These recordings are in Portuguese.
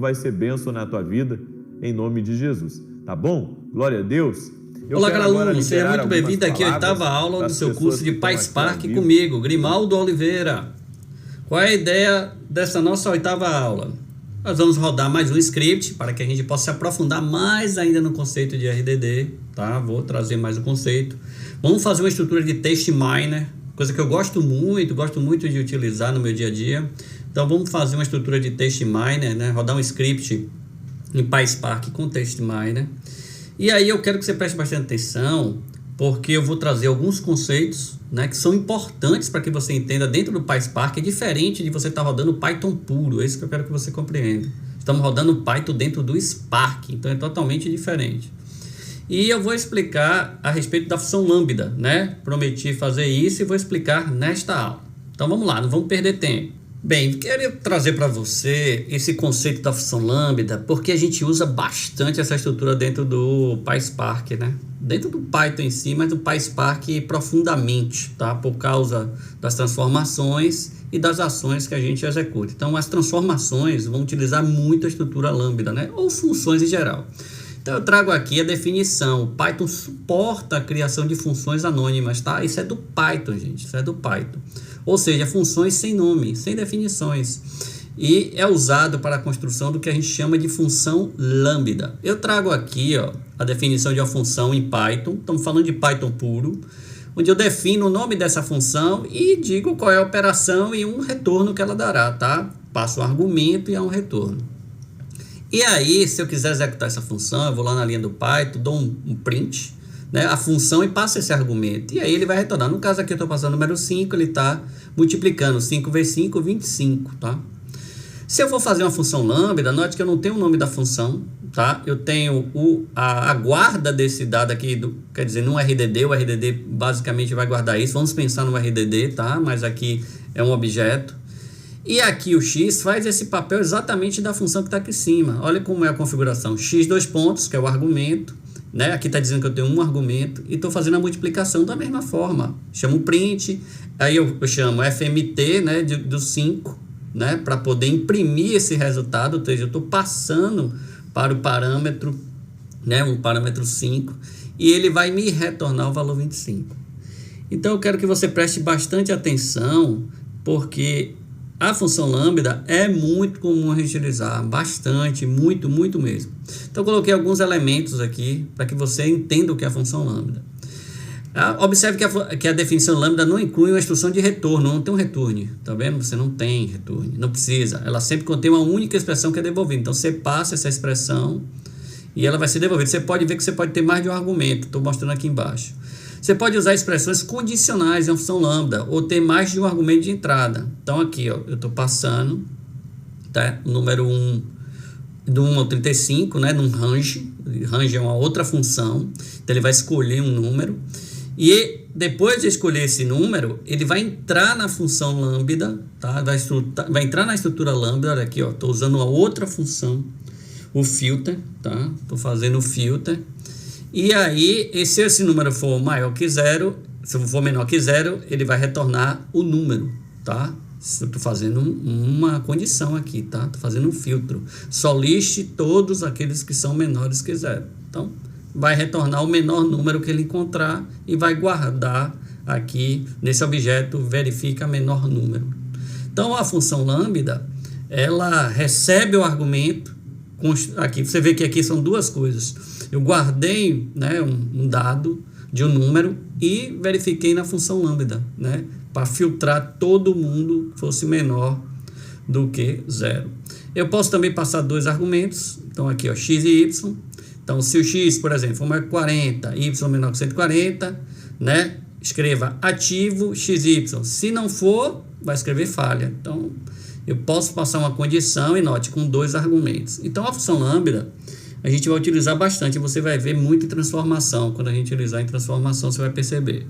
como vai ser bênção na tua vida, em nome de Jesus. Tá bom? Glória a Deus. Olá, cara aluno, seja muito bem-vindo aqui à 8ª aula do seu curso de PySpark comigo, Grimaldo Oliveira. Qual é a ideia dessa nossa 8ª aula? Nós vamos rodar mais um script para que a gente possa se aprofundar mais ainda no conceito de RDD, tá? Vou trazer mais um conceito. Vamos fazer uma estrutura de Test Miner, coisa que eu gosto muito de utilizar no meu dia a dia. Então vamos fazer uma estrutura de Test Miner, né? Rodar um script em PySpark com Test Miner. E aí eu quero que você preste bastante atenção, porque eu vou trazer alguns conceitos, né, que são importantes para que você entenda dentro do PySpark. É diferente de você estar rodando Python puro, é isso que eu quero que você compreenda. Estamos rodando Python dentro do Spark, então é totalmente diferente. E eu vou explicar a respeito da função lambda, né? Prometi fazer isso e vou explicar nesta aula. Então vamos lá, não vamos perder tempo. Bem, quero trazer para você esse conceito da função lambda, porque a gente usa bastante essa estrutura dentro do PySpark, né? Dentro do Python em si, mas do PySpark profundamente, tá? Por causa das transformações e das ações que a gente executa. Então, as transformações vão utilizar muito a estrutura lambda, né? Ou funções em geral. Então, eu trago aqui a definição. O Python suporta a criação de funções anônimas, tá? Isso é do Python, gente. Isso é do Python. Ou seja, funções sem nome, sem definições. E é usado para a construção do que a gente chama de função lambda. Eu trago aqui, ó, a definição de uma função em Python. Estamos falando de Python puro, onde eu defino o nome dessa função e digo qual é a operação e um retorno que ela dará, tá? Passo um argumento e há um retorno. E aí, se eu quiser executar essa função, eu vou lá na linha do Python, dou um print, né, a função, e passa esse argumento. E aí ele vai retornar. No caso aqui eu estou passando o número 5, ele está multiplicando 5 vezes 5, 25, tá? Se eu for fazer uma função lambda, note que eu não tenho o nome da função, tá? Eu tenho a guarda desse dado aqui, quer dizer, no RDD, o RDD basicamente vai guardar isso. Vamos pensar no RDD, tá? Mas aqui é um objeto. E aqui o x faz esse papel exatamente da função que está aqui em cima. Olha como é a configuração. X, dois pontos, que é o argumento, né? Aqui está dizendo que eu tenho um argumento e estou fazendo a multiplicação da mesma forma. Chamo print, aí eu chamo fmt, né, do 5, né, para poder imprimir esse resultado, ou seja, eu estou passando para o parâmetro, né, um parâmetro 5, e ele vai me retornar o valor 25. Então eu quero que você preste bastante atenção, porque a função lambda é muito comum a gente utilizar, bastante, muito mesmo. Então eu coloquei alguns elementos aqui para que você entenda o que é a função lambda. Observe que a definição lambda não inclui uma instrução de retorno, não tem um return, tá vendo? Você não tem return, não precisa. Ela sempre contém uma única expressão que é devolvida. Então você passa essa expressão e ela vai ser devolvida. Você pode ver que você pode ter mais de um argumento, estou mostrando aqui embaixo. Você pode usar expressões condicionais em função lambda ou ter mais de um argumento de entrada. Então aqui, ó, eu estou passando, tá, o número 1 do 1 ao 35, né, num range. Range é uma outra função, então ele vai escolher um número. E depois de escolher esse número, ele vai entrar na função lambda, tá? Vai entrar na estrutura lambda. Olha aqui, ó, estou usando uma outra função, o filter, tá? Estou fazendo o filter. E aí, se esse número for maior que 0, se for menor que 0, ele vai retornar o número, tá? Eu estou fazendo uma condição aqui, tá? Estou fazendo um filtro. Só liste todos aqueles que são menores que 0. Então, vai retornar o menor número que ele encontrar e vai guardar aqui nesse objeto, verifica menor número. Então, a função lambda, ela recebe o argumento. Aqui você vê que aqui são duas coisas. Eu guardei, né, um dado de um número e verifiquei na função lambda, né, para filtrar todo mundo que fosse menor do que 0. Eu posso também passar dois argumentos. Então aqui, ó, x e y. Então se o x, por exemplo, for maior que 40, y menor que 140, né, escreva ativo x e y. Se não for, vai escrever falha. Então eu posso passar uma condição e note com dois argumentos. Então a função lambda a gente vai utilizar bastante. Você vai ver muito em transformação. Quando a gente utilizar em transformação, você vai perceber.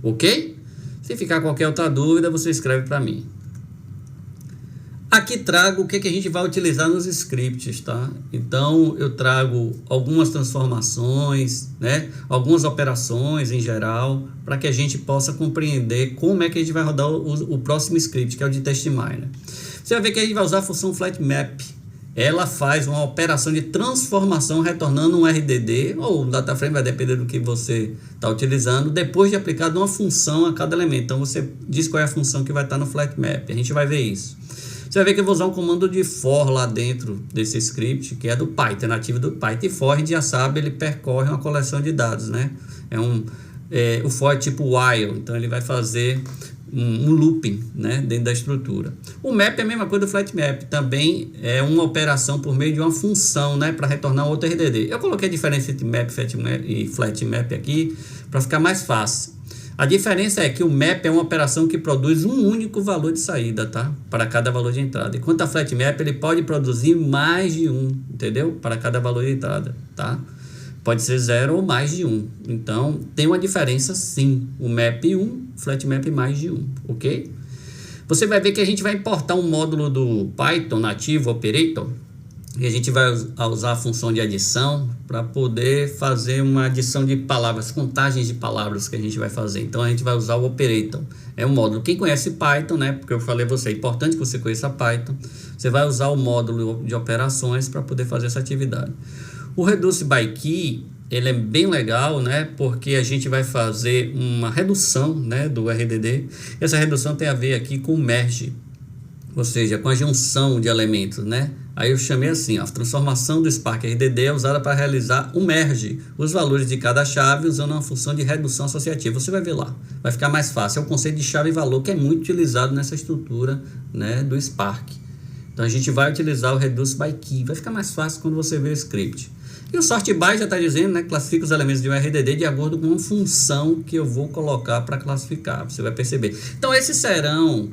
Ok? Se ficar qualquer outra dúvida, você escreve para mim. Aqui trago o que a gente vai utilizar nos scripts, tá? Então, eu trago algumas transformações, né? Algumas operações em geral, para que a gente possa compreender como é que a gente vai rodar o próximo script, que é o de Test Miner. Você vai ver que a gente vai usar a função flatMap, ela faz uma operação de transformação retornando um RDD ou um data frame, vai depender do que você está utilizando, depois de aplicado uma função a cada elemento. Então você diz qual é a função que vai estar no flat map, a gente vai ver isso. Você vai ver que eu vou usar um comando de for lá dentro desse script, que é do Python, nativo do Python. E for, a gente já sabe, ele percorre uma coleção de dados, né? O for é tipo while, então ele vai fazer um looping, né, dentro da estrutura. O map é a mesma coisa do flat map, também é uma operação por meio de uma função, né, para retornar outro RDD. Eu coloquei a diferença entre map e flat map aqui para ficar mais fácil. A diferença é que o map é uma operação que produz um único valor de saída, tá? Para cada valor de entrada. Enquanto a flat map ele pode produzir mais de um, entendeu? Para cada valor de entrada, tá? Pode ser 0 ou mais de 1. Então, tem uma diferença sim. O map 1, flat map mais de 1, ok? Você vai ver que a gente vai importar um módulo do Python nativo, operator, e a gente vai usar a função de adição para poder fazer uma adição de palavras, contagens de palavras que a gente vai fazer. Então, a gente vai usar o operator. É um módulo. Quem conhece Python, né? Porque eu falei a você, é importante que você conheça Python. Você vai usar o módulo de operações para poder fazer essa atividade. O Reduce by Key, ele é bem legal, né? Porque a gente vai fazer uma redução, né, do RDD. Essa redução tem a ver aqui com o merge, ou seja, com a junção de elementos, né? Aí eu chamei assim, a transformação do Spark RDD é usada para realizar um merge, os valores de cada chave usando uma função de redução associativa. Você vai ver lá, vai ficar mais fácil. É o conceito de chave e valor que é muito utilizado nessa estrutura, né, do Spark. Então a gente vai utilizar o Reduce by Key, vai ficar mais fácil quando você ver o script. E o sort by já está dizendo, né, classifica os elementos de um RDD de acordo com uma função que eu vou colocar para classificar, você vai perceber. Então esses serão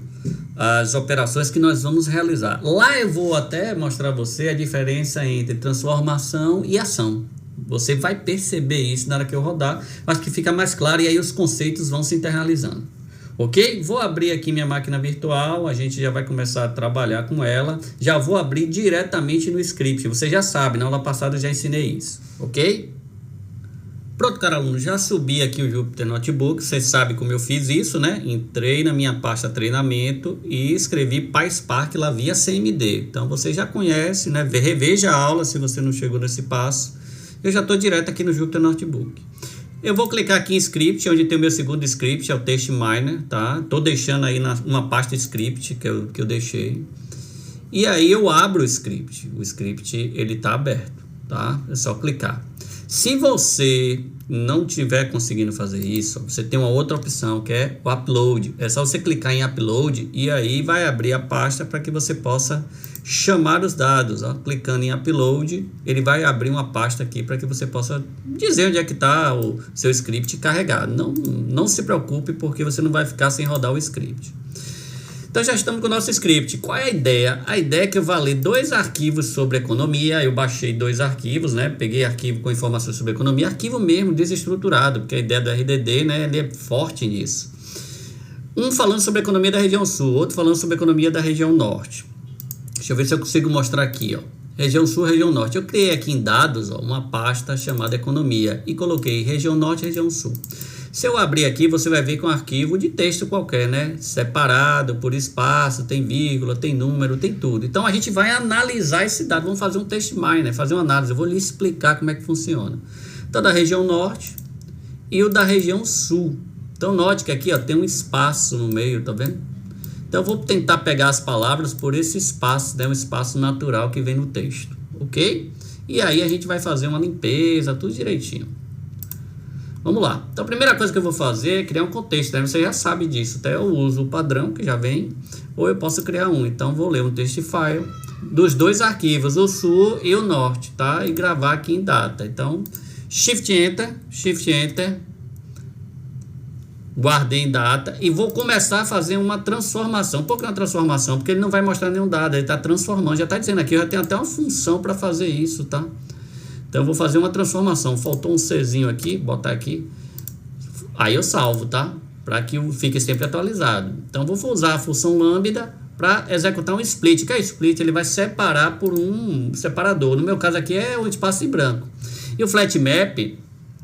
as operações que nós vamos realizar. Lá eu vou até mostrar a você a diferença entre transformação e ação. Você vai perceber isso na hora que eu rodar, mas que fica mais claro e aí os conceitos vão se internalizando. Ok? Vou abrir aqui minha máquina virtual, a gente já vai começar a trabalhar com ela. Já vou abrir diretamente no script, você já sabe, na aula passada eu já ensinei isso, ok? Pronto, cara aluno, já subi aqui o Jupyter Notebook, você sabe como eu fiz isso, né? Entrei na minha pasta treinamento e escrevi PySpark lá via CMD. Então você já conhece, né? Reveja a aula se você não chegou nesse passo. Eu já estou direto aqui no Jupyter Notebook. Eu vou clicar aqui em script, onde tem o meu segundo script, é o Test Miner, tá? Tô deixando aí uma pasta script que eu deixei. E aí eu abro o script. O script, ele tá aberto, tá? É só clicar. Se você não estiver conseguindo fazer isso, você tem uma outra opção que é o Upload. É só você clicar em Upload e aí vai abrir a pasta para que você possa chamar os dados, ó. Clicando em Upload, ele vai abrir uma pasta aqui para que você possa dizer onde é que está o seu script carregado. Não se preocupe, porque você não vai ficar sem rodar o script. Então já estamos com o nosso script. Qual é a ideia? A ideia é que eu vou ler 2 arquivos sobre economia. Eu baixei 2 arquivos, né? Peguei arquivo com informações sobre economia, arquivo mesmo desestruturado, porque a ideia do RDD, né, ele é forte nisso. Um falando sobre a economia da região sul, outro falando sobre a economia da região norte. Deixa eu ver se eu consigo mostrar aqui, ó. Região sul, região norte. Eu criei aqui em dados, ó, uma pasta chamada economia e coloquei região norte e região sul. Se eu abrir aqui, você vai ver que é um arquivo de texto qualquer, né? Separado por espaço, tem vírgula, tem número, tem tudo. Então a gente vai analisar esse dado, vamos fazer um test miner, fazer uma análise. Eu vou lhe explicar como é que funciona. Então, da região norte e o da região sul. Então note que aqui, ó, tem um espaço no meio, tá vendo? Então eu vou tentar pegar as palavras por esse espaço, né? Um espaço natural que vem no texto, ok? E aí a gente vai fazer uma limpeza, tudo direitinho. Vamos lá. Então a primeira coisa que eu vou fazer é criar um contexto, né? Você já sabe disso. Até eu uso o padrão que já vem, ou eu posso criar um. Então vou ler um text file dos 2 arquivos, o sul e o norte, tá? E gravar aqui em data. Então Shift Enter, guardei em data e vou começar a fazer uma transformação. Por que uma transformação? Porque ele não vai mostrar nenhum dado, ele está transformando. Já está dizendo aqui, eu já tenho até uma função para fazer isso, tá? Então eu vou fazer uma transformação. Faltou um Czinho aqui, botar aqui. Aí eu salvo, tá? Para que fique sempre atualizado. Então eu vou usar a função lambda para executar um split. Que é split? Ele vai separar por um separador. No meu caso aqui é um espaço em branco. E o flat map, ele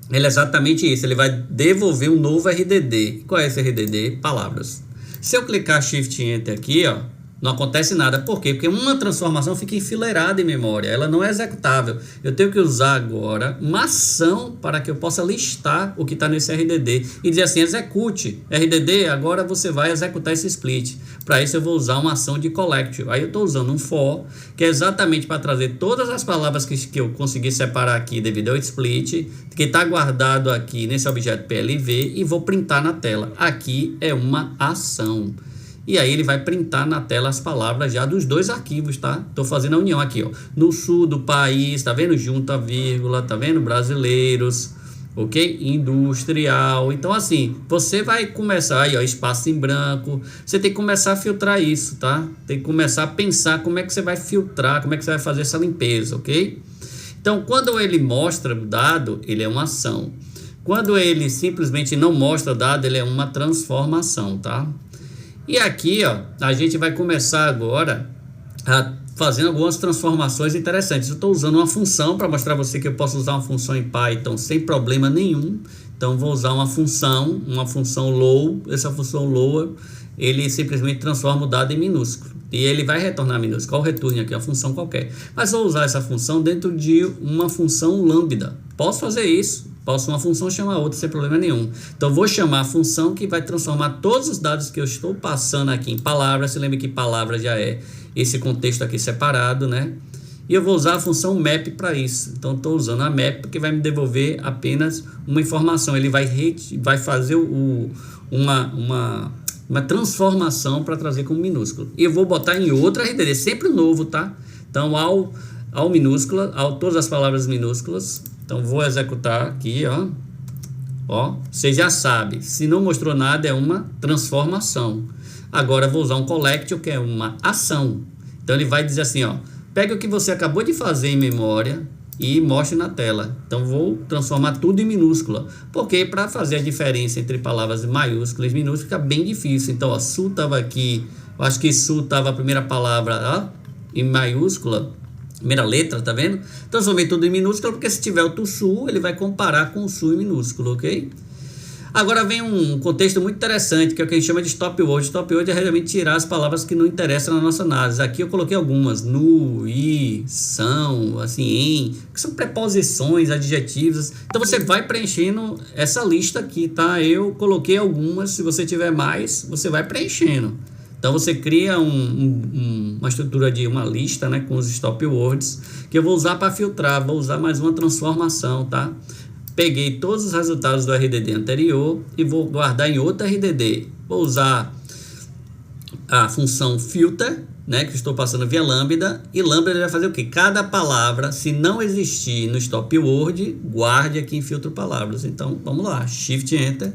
é exatamente isso. Ele vai devolver um novo RDD. Qual é esse RDD? Palavras. Se eu clicar Shift Enter aqui, ó, Não acontece nada. Por quê? Porque uma transformação fica enfileirada em memória. Ela não é executável. Eu tenho que usar agora uma ação para que eu possa listar o que está nesse RDD. E dizer assim, execute. RDD, agora você vai executar esse split. Para isso eu vou usar uma ação de collect. Aí eu estou usando um for, que é exatamente para trazer todas as palavras que eu consegui separar aqui devido ao split, que está guardado aqui nesse objeto PLV, e vou printar na tela. Aqui é uma ação. E aí ele vai printar na tela as palavras já dos dois arquivos, tá? Estou fazendo a união aqui, ó. No sul do país, tá vendo? Junto a vírgula, tá vendo? Brasileiros, ok? Industrial. Então, assim, você vai começar aí, ó, espaço em branco. Você tem que começar a filtrar isso, tá? Tem que começar a pensar como é que você vai filtrar, como é que você vai fazer essa limpeza, ok? Então, quando ele mostra o dado, ele é uma ação. Quando ele simplesmente não mostra o dado, ele é uma transformação, tá? E aqui, ó, a gente vai começar agora a fazendo algumas transformações interessantes. Eu estou usando uma função para mostrar a você que eu posso usar uma função em Python sem problema nenhum. Então, vou usar uma função low. Essa função low, ele simplesmente transforma o dado em minúsculo. E ele vai retornar minúsculo. Qual retorno aqui? Uma função qualquer. Mas vou usar essa função dentro de uma função lambda. Posso fazer isso. Posso uma função chamar outra sem problema nenhum. Então, vou chamar a função que vai transformar todos os dados que eu estou passando aqui em palavras. Você lembra que palavra já é esse contexto aqui separado, né? E eu vou usar a função map para isso. Então, estou usando a map que vai me devolver apenas uma informação. Ele vai fazer uma transformação para trazer como minúsculo. E eu vou botar em outra RDD, sempre novo, tá? Então, ao minúscula, todas as palavras minúsculas. Então, vou executar aqui, ó. Ó, você já sabe, se não mostrou nada, é uma transformação. Agora, vou usar um collect, que é uma ação. Então, ele vai dizer assim, ó. Pega o que você acabou de fazer em memória e mostre na tela. Então, vou transformar tudo em minúscula. Porque para fazer a diferença entre palavras maiúsculas e minúsculas fica bem difícil. Então, ó, sul estava aqui. Eu acho que sul estava a primeira palavra, ó, em maiúscula. Primeira letra, tá vendo? Transformei tudo em minúsculo, porque se tiver o sul, ele vai comparar com o sul em minúsculo, ok? Agora vem um contexto muito interessante, que é o que a gente chama de stop word. Stop word é realmente tirar as palavras que não interessam na nossa análise. Aqui eu coloquei algumas, nu, i, são, assim, em, que são preposições, adjetivos. Então você vai preenchendo essa lista aqui, tá? Eu coloquei algumas, se você tiver mais, você vai preenchendo. Então você cria uma estrutura de uma lista, né, com os stop words, que eu vou usar para filtrar, vou usar mais uma transformação, tá? Peguei todos os resultados do RDD anterior e vou guardar em outro RDD. Vou usar a função filter, né, que estou passando via lambda, e lambda ele vai fazer o quê? Cada palavra, se não existir no stop word, guarde aqui em filtro palavras. Então vamos lá, Shift Enter.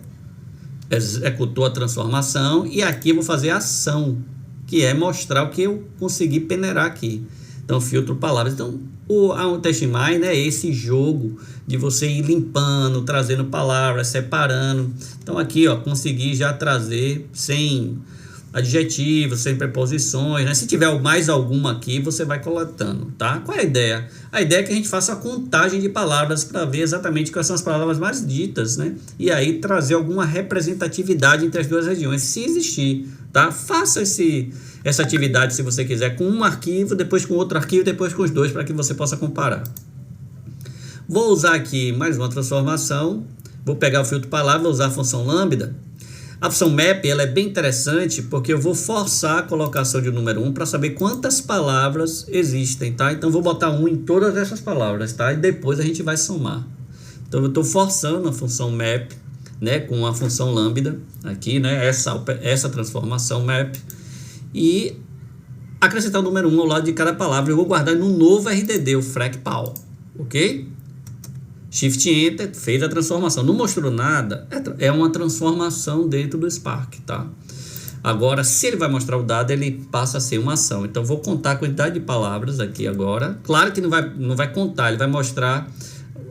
Executou a transformação e aqui eu vou fazer a ação, que é mostrar o que eu consegui peneirar aqui. Então, filtro palavras. Então, o TestMine, né, é esse jogo de você ir limpando, trazendo palavras, separando. Então, aqui, ó, consegui já trazer sem adjetivos, sem preposições, né? Se tiver mais alguma aqui, você vai coletando, tá? Qual é a ideia? A ideia é que a gente faça a contagem de palavras para ver exatamente quais são as palavras mais ditas, né? E aí trazer alguma representatividade entre as duas regiões, se existir, tá? Faça essa atividade, se você quiser, com um arquivo, depois com outro arquivo, depois com os dois, para que você possa comparar. Vou usar aqui mais uma transformação. Vou pegar o filtro palavra, vou usar a função lambda. A função map, ela é bem interessante porque eu vou forçar a colocação de um número 1 para saber quantas palavras existem, tá? Então, vou botar 1 em todas essas palavras, tá? E depois a gente vai somar. Então, eu estou forçando a função map, né? Com a função lambda aqui, né? Essa transformação map. E acrescentar o número 1 ao lado de cada palavra. Eu vou guardar no novo RDD, o FracPal, ok? Shift Enter, fez a transformação. Não mostrou nada, é uma transformação dentro do Spark, tá? Agora, se ele vai mostrar o dado, ele passa a ser uma ação. Então, vou contar a quantidade de palavras aqui agora. Claro que não vai contar, ele vai mostrar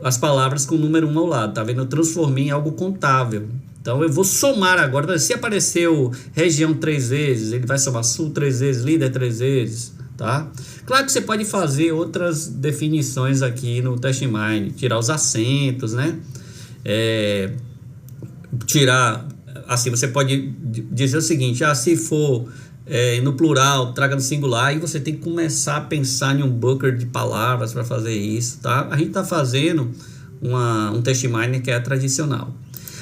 as palavras com o número 1 ao lado, tá vendo? Eu transformei em algo contável. Então, eu vou somar agora. Se apareceu região 3 vezes, ele vai somar sul 3 vezes, líder 3 vezes, tá? Claro que você pode fazer outras definições aqui no TestMine, tirar os acentos, né? Tirar, assim, você pode dizer o seguinte, se for no plural, traga no singular, e você tem que começar a pensar em um bucket de palavras para fazer isso, tá? A gente está fazendo um test miner que é tradicional.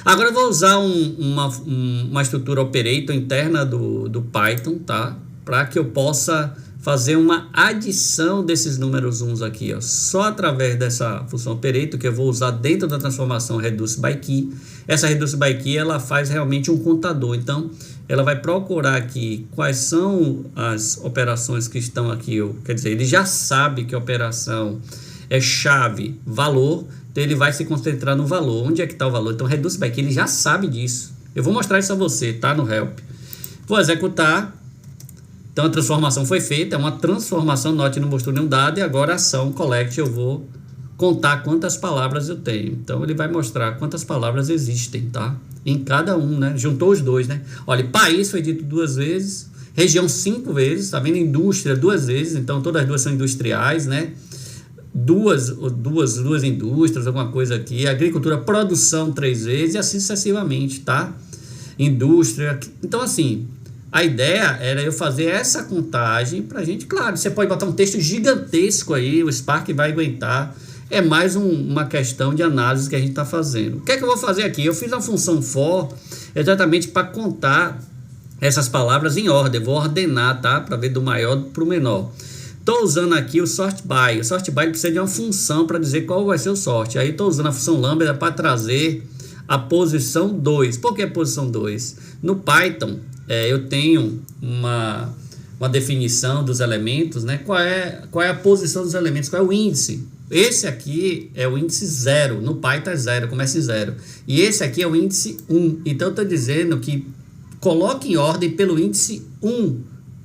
Agora eu vou usar uma estrutura operator interna do Python, tá? Para que eu possa fazer uma adição desses números uns aqui, ó, só através dessa função operator que eu vou usar dentro da transformação reduce by key. Essa reduce by key, ela faz realmente um contador, então ela vai procurar aqui quais são as operações que estão aqui, quer dizer, ele já sabe que a operação é chave valor, então ele vai se concentrar no valor. Onde é que está o valor? Então reduce by key, ele já sabe disso. Eu vou mostrar isso a você, tá? No help. Vou executar. Então a transformação foi feita, é uma transformação, note, não mostrou nenhum dado, e agora a ação collect, eu vou contar quantas palavras eu tenho. Então ele vai mostrar quantas palavras existem, tá? Em cada um, né? Juntou os dois, né? Olha, país foi dito 2 vezes, região 5 vezes, tá vendo? Indústria 2 vezes, então todas as duas são industriais, né? Duas indústrias, alguma coisa aqui, agricultura, produção 3 vezes, e assim sucessivamente, tá? Indústria, então assim... A ideia era eu fazer essa contagem pra gente, claro, você pode botar um texto gigantesco aí, o Spark vai aguentar, é mais uma questão de análise que a gente está fazendo. O que é que eu vou fazer aqui? Eu fiz a função for exatamente para contar essas palavras em ordem, vou ordenar, tá? Para ver do maior para o menor. Estou usando aqui o sort by, precisa de uma função para dizer qual vai ser o sort, aí estou usando a função lambda para trazer a posição 2. Por que a posição 2? No Python, eu tenho uma definição dos elementos, né? Qual é a posição dos elementos, qual é o índice. Esse aqui é o índice 0, no Python é 0, começa em 0. E esse aqui é o índice 1. Então eu estou dizendo que coloque em ordem pelo índice 1.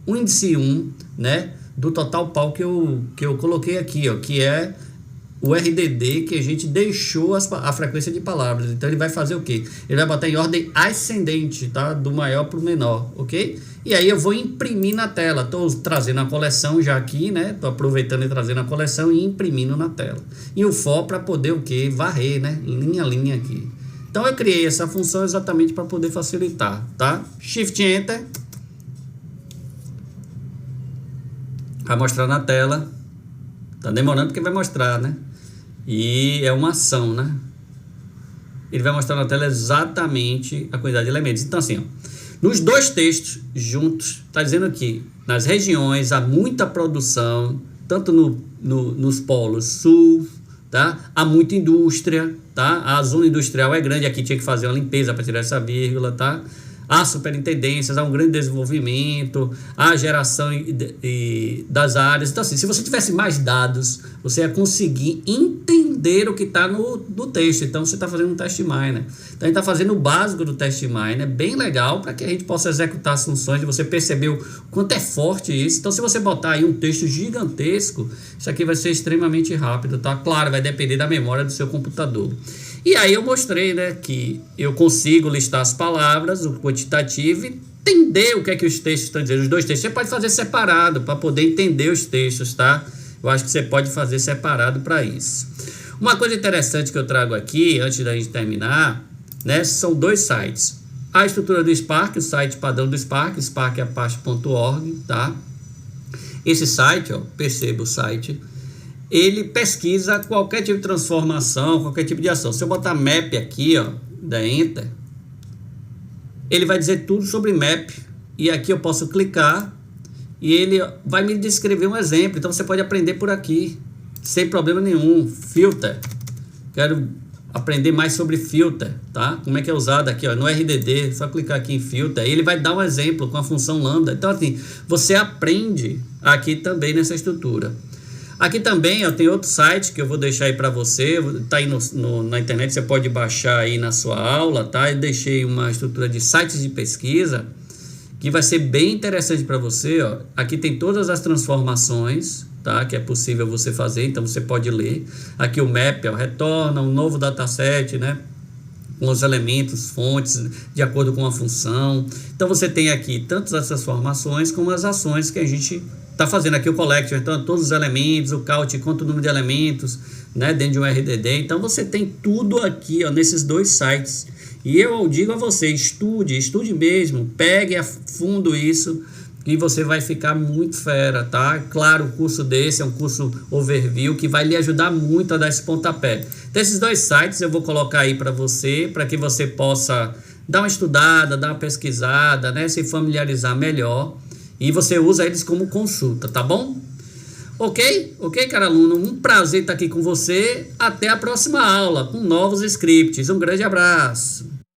O índice 1, né? Do total pau que eu coloquei aqui, ó, que é o RDD que a gente deixou a frequência de palavras. Então ele vai fazer o quê? Ele vai botar em ordem ascendente, tá? Do maior para o menor, ok? E aí eu vou imprimir na tela. Estou trazendo a coleção já aqui, né? Estou aproveitando e trazendo a coleção e imprimindo na tela. E o for para poder o quê? Varrer, né? Linha a linha aqui. Então eu criei essa função exatamente para poder facilitar, tá? Shift Enter. Vai mostrar na tela. Tá demorando porque vai mostrar, né? E é uma ação, né? Ele vai mostrar na tela exatamente a quantidade de elementos. Então assim, ó, nos dois textos juntos, tá dizendo aqui, nas regiões há muita produção, tanto nos polos sul, tá? Há muita indústria, tá? A zona industrial é grande, aqui tinha que fazer uma limpeza para tirar essa vírgula, tá? Há superintendências, há um grande desenvolvimento, há geração das áreas. Então, assim, se você tivesse mais dados, você ia conseguir entender o que está no texto. Então, você está fazendo um test miner. Então, a gente está fazendo o básico do test miner, bem legal, para que a gente possa executar as funções e você perceber o quanto é forte isso. Então, se você botar aí um texto gigantesco, isso aqui vai ser extremamente rápido, tá? Claro, vai depender da memória do seu computador. E aí eu mostrei, né, que eu consigo listar as palavras, o quantitativo, e entender o que é que os textos estão dizendo. Os dois textos você pode fazer separado para poder entender os textos, tá? Eu acho que você pode fazer separado para isso. Uma coisa interessante que eu trago aqui, antes da gente terminar, né, são dois sites. A estrutura do Spark, o site padrão do Spark, sparkapache.org, tá? Esse site, ó, perceba o site, ele pesquisa qualquer tipo de transformação, qualquer tipo de ação. Se eu botar map aqui, ó, da Enter, ele vai dizer tudo sobre map. E aqui eu posso clicar e ele vai me descrever um exemplo. Então você pode aprender por aqui, sem problema nenhum. Filter. Quero aprender mais sobre filter, tá? Como é que é usado aqui, ó, no RDD. Só clicar aqui em filter. Ele vai dar um exemplo com a função lambda. Então assim, você aprende aqui também nessa estrutura. Aqui também, ó, tem outro site que eu vou deixar aí para você, tá aí na internet, você pode baixar aí na sua aula, tá? Eu deixei uma estrutura de sites de pesquisa que vai ser bem interessante para você, ó. Aqui tem todas as transformações, tá? Que é possível você fazer, então você pode ler. Aqui o map, ó, retorna um novo dataset, né? Com os elementos, fontes, de acordo com a função. Então você tem aqui tanto as transformações como as ações que a gente está fazendo aqui, o collect, então todos os elementos, o count, quanto o número de elementos, né, dentro de um RDD. Então você tem tudo aqui, ó, nesses dois sites. E eu digo a você, estude mesmo, pegue a fundo isso, que você vai ficar muito fera, tá? Claro, o curso desse é um curso overview que vai lhe ajudar muito a dar esse pontapé. Desses 2 sites eu vou colocar aí para você, para que você possa dar uma estudada, dar uma pesquisada, né? Se familiarizar melhor, e você usa eles como consulta, tá bom? Ok, cara aluno, um prazer estar aqui com você. Até a próxima aula com novos scripts. Um grande abraço.